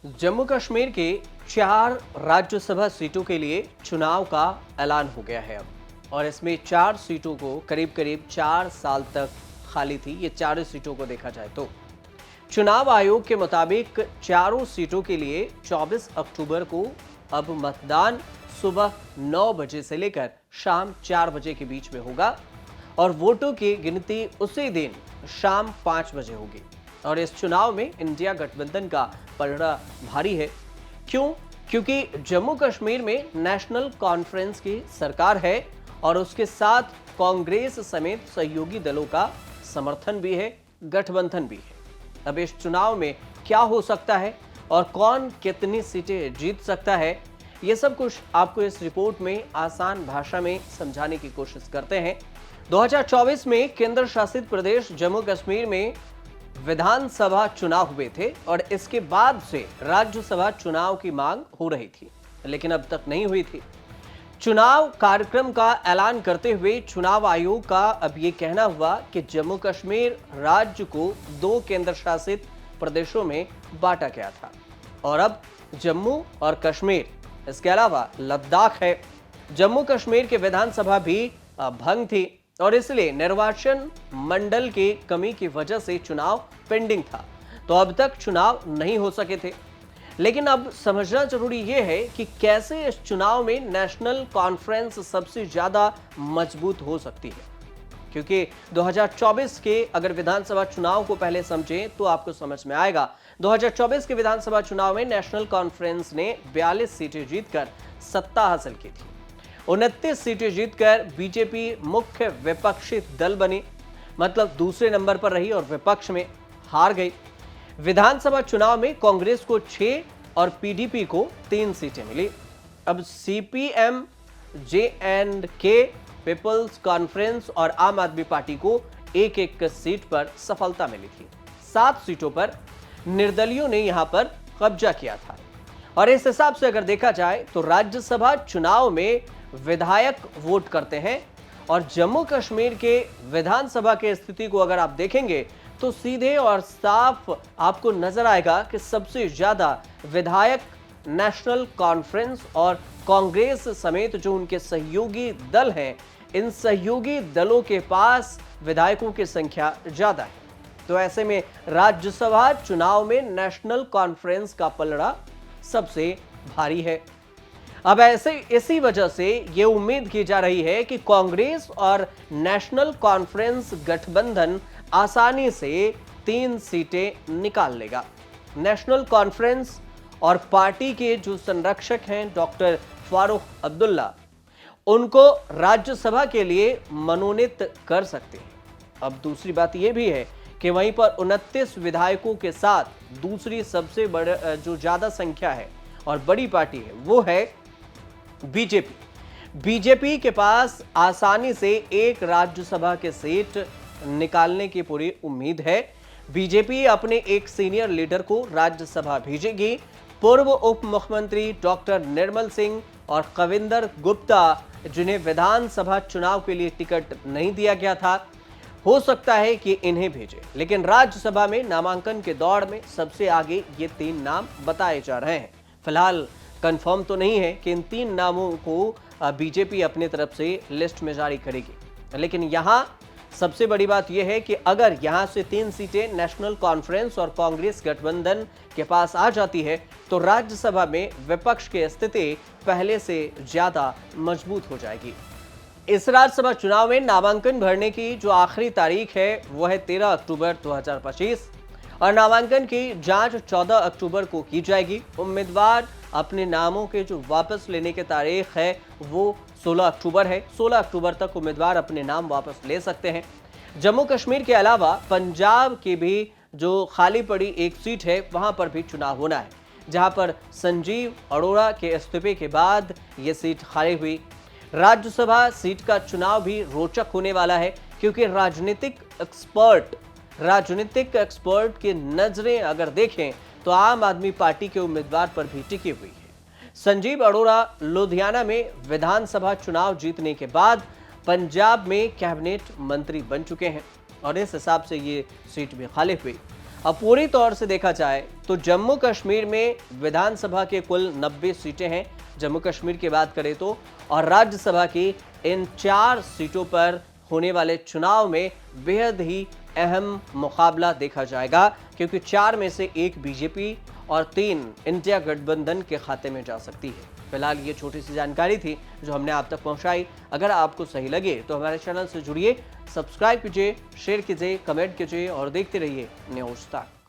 जम्मू कश्मीर के 4 राज्यसभा सीटों के लिए चुनाव का ऐलान हो गया है अब, और इसमें 4 सीटों को करीब करीब 4 साल तक खाली थी। ये चारों सीटों को देखा जाए तो चुनाव आयोग के मुताबिक चारों सीटों के लिए 24 अक्टूबर को अब मतदान सुबह 9 बजे से लेकर शाम 4 बजे के बीच में होगा और वोटों की गिनती उसी दिन शाम 5 बजे होगी। और इस चुनाव में इंडिया गठबंधन का पलड़ा भारी है। क्यों? क्योंकि जम्मू कश्मीर में नेशनल कॉन्फ्रेंस की सरकार है और उसके साथ कांग्रेस समेत सहयोगी दलों का समर्थन भी है, गठबंधन भी है। अब इस चुनाव में क्या हो सकता है और कौन कितनी सीटें जीत सकता है, ये सब कुछ आपको इस रिपोर्ट में आसान भाषा में समझाने की कोशिश करते हैं। 2024 में केंद्र शासित प्रदेश जम्मू कश्मीर में विधानसभा चुनाव हुए थे और इसके बाद से राज्यसभा चुनाव की मांग हो रही थी, लेकिन अब तक नहीं हुई थी। चुनाव कार्यक्रम का ऐलान करते हुए चुनाव आयोग का अब ये कहना हुआ कि जम्मू कश्मीर राज्य को 2 केंद्र शासित प्रदेशों में बांटा गया था और अब जम्मू और कश्मीर, इसके अलावा लद्दाख है। जम्मू कश्मीर के विधानसभा भी भंग थी और इसलिए निर्वाचन मंडल की कमी की वजह से चुनाव पेंडिंग था, तो अब तक चुनाव नहीं हो सके थे। लेकिन अब समझना जरूरी यह है कि कैसे इस चुनाव में नेशनल कॉन्फ्रेंस सबसे ज्यादा मजबूत हो सकती है, क्योंकि 2024 के अगर विधानसभा चुनाव को पहले समझें तो आपको समझ में आएगा। 2024 के विधानसभा चुनाव में नेशनल कॉन्फ्रेंस ने 42 सीटें जीतकर सत्ता हासिल की थी। 29 सीटें जीतकर बीजेपी मुख्य विपक्षी दल बनी, मतलब दूसरे नंबर पर रही और विपक्ष में हार गई। विधानसभा चुनाव में कांग्रेस को 6 और पीडीपी को 3 सीटें मिली। अब सीपीएम, जे&के, पीपल्स कॉन्फ्रेंस और आम आदमी पार्टी को एक सीट पर सफलता मिली थी। 7 सीटों पर निर्दलियों ने यहां पर कब्जा किया था। और इस हिसाब से अगर देखा जाए तो राज्यसभा चुनाव में विधायक वोट करते हैं और जम्मू कश्मीर के विधानसभा की स्थिति को अगर आप देखेंगे तो सीधे और साफ आपको नजर आएगा कि सबसे ज्यादा विधायक नेशनल कॉन्फ्रेंस और कांग्रेस समेत जो उनके सहयोगी दल हैं, इन सहयोगी दलों के पास विधायकों की संख्या ज्यादा है। तो ऐसे में राज्यसभा चुनाव में नेशनल कॉन्फ्रेंस का पलड़ा सबसे भारी है। अब ऐसे इसी वजह से यह उम्मीद की जा रही है कि कांग्रेस और नेशनल कॉन्फ्रेंस गठबंधन आसानी से 3 सीटें निकाल लेगा। नेशनल कॉन्फ्रेंस और पार्टी के जो संरक्षक हैं डॉक्टर फारूक अब्दुल्ला, उनको राज्यसभा के लिए मनोनीत कर सकते हैं। अब दूसरी बात यह भी है कि वहीं पर 29 विधायकों के साथ दूसरी सबसे बड़ी जो ज्यादा संख्या है और बड़ी पार्टी है वो है बीजेपी के पास आसानी से एक राज्यसभा के सीट निकालने की पूरी उम्मीद है। बीजेपी अपने एक सीनियर लीडर को राज्यसभा भेजेगी। पूर्व उप मुख्यमंत्री डॉक्टर निर्मल सिंह और कविंदर गुप्ता, जिन्हें विधानसभा चुनाव के लिए टिकट नहीं दिया गया था, हो सकता है कि इन्हें भेजे। लेकिन राज्यसभा में नामांकन के दौर में सबसे आगे ये 3 नाम बताए जा रहे हैं। फिलहाल कंफर्म तो नहीं है कि इन 3 नामों को बीजेपी अपनी तरफ से लिस्ट में जारी करेगी, लेकिन यहां सबसे बड़ी बात यह है कि अगर यहां से 3 सीटें नेशनल कॉन्फ्रेंस और कांग्रेस गठबंधन के पास आ जाती है तो राज्यसभा में विपक्ष की स्थिति पहले से ज्यादा मजबूत हो जाएगी। इस राज्यसभा चुनाव में नामांकन भरने की जो आखिरी तारीख है वो है 13 अक्टूबर 2025 और नामांकन की जांच 14 अक्टूबर को की जाएगी। उम्मीदवार अपने नामों के जो वापस लेने की तारीख है वो 16 अक्टूबर है। 16 अक्टूबर तक उम्मीदवार अपने नाम वापस ले सकते हैं। जम्मू कश्मीर के अलावा पंजाब की भी जो खाली पड़ी एक सीट है वहां पर भी चुनाव होना है, जहां पर संजीव अरोड़ा के इस्तीफे के बाद ये सीट खाली हुई। राज्यसभा सीट का चुनाव भी रोचक होने वाला है, क्योंकि राजनीतिक एक्सपर्ट की नजरें अगर देखें तो आम आदमी पार्टी के उम्मीदवार पर भी टिकी हुई है। संजीव अरोड़ा लुधियाना में विधानसभा चुनाव जीतने के बाद पंजाब में कैबिनेट मंत्री बन चुके हैं और इस हिसाब से ये सीट भी खाली हुई। अब पूरी तौर से देखा जाए तो जम्मू कश्मीर में विधानसभा के कुल 90 सीटें हैं जम्मू कश्मीर की बात करें तो, और राज्यसभा की इन 4 सीटों पर होने वाले चुनाव में बेहद ही अहम मुकाबला देखा जाएगा, क्योंकि 4 में से 1 बीजेपी और 3 इंडिया गठबंधन के खाते में जा सकती है। फिलहाल ये छोटी सी जानकारी थी जो हमने आप तक पहुंचाई। अगर आपको सही लगे तो हमारे चैनल से जुड़िए, सब्सक्राइब कीजिए, शेयर कीजिए, कमेंट कीजिए और देखते रहिए न्यूज़ तक।